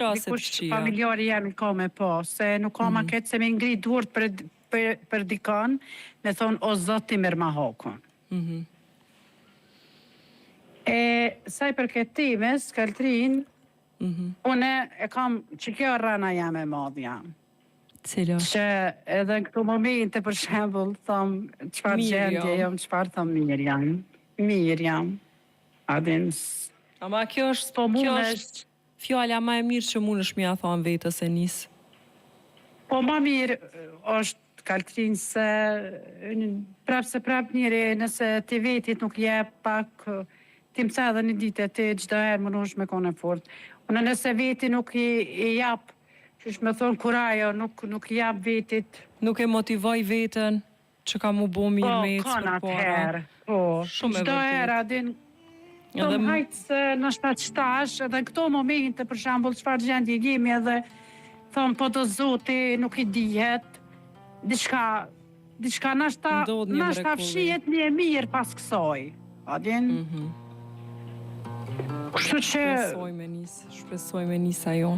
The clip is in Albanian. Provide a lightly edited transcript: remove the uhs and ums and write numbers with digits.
dikush familjari jemi ka me po, se nuk ka ma ketë se me ngri duart për dikon, me thonë, o zoti mirë ma hakun. Saj për këtë times, Kaltrin, une e kam që kjo rana jam e madh jam. Cila? Që edhe në këto momente, për shembull, thëmë, qëfar gjendje jam, qëfar thëmë mirë jam. Mirë jam. Ama kjo është fjala ma e mirë që mund është mja thonë vetës e nisë. Po ma mirë është, Kaltrin, se prap njëri, nëse ti vetit nuk je pak, ti më edhe një ditë e ti gjdo herë më nush me kone fort. Unë nëse veti nuk i jap, që shme thonë kurajo, nuk i jap vetit. Nuk e motivoj vetën që ka mu bo mirë me ecë për para. Po, gjdo herë, adin, të më hajtë se në shpat qëtash, edhe në këto momente, për shambull, qëfar gjendje jemi edhe, thonë, po do zoti, nuk i dihet, diçka nashta fshijet një e mirë pas kësoj, adin? Kështu që... Shpresoj me nisë ajo.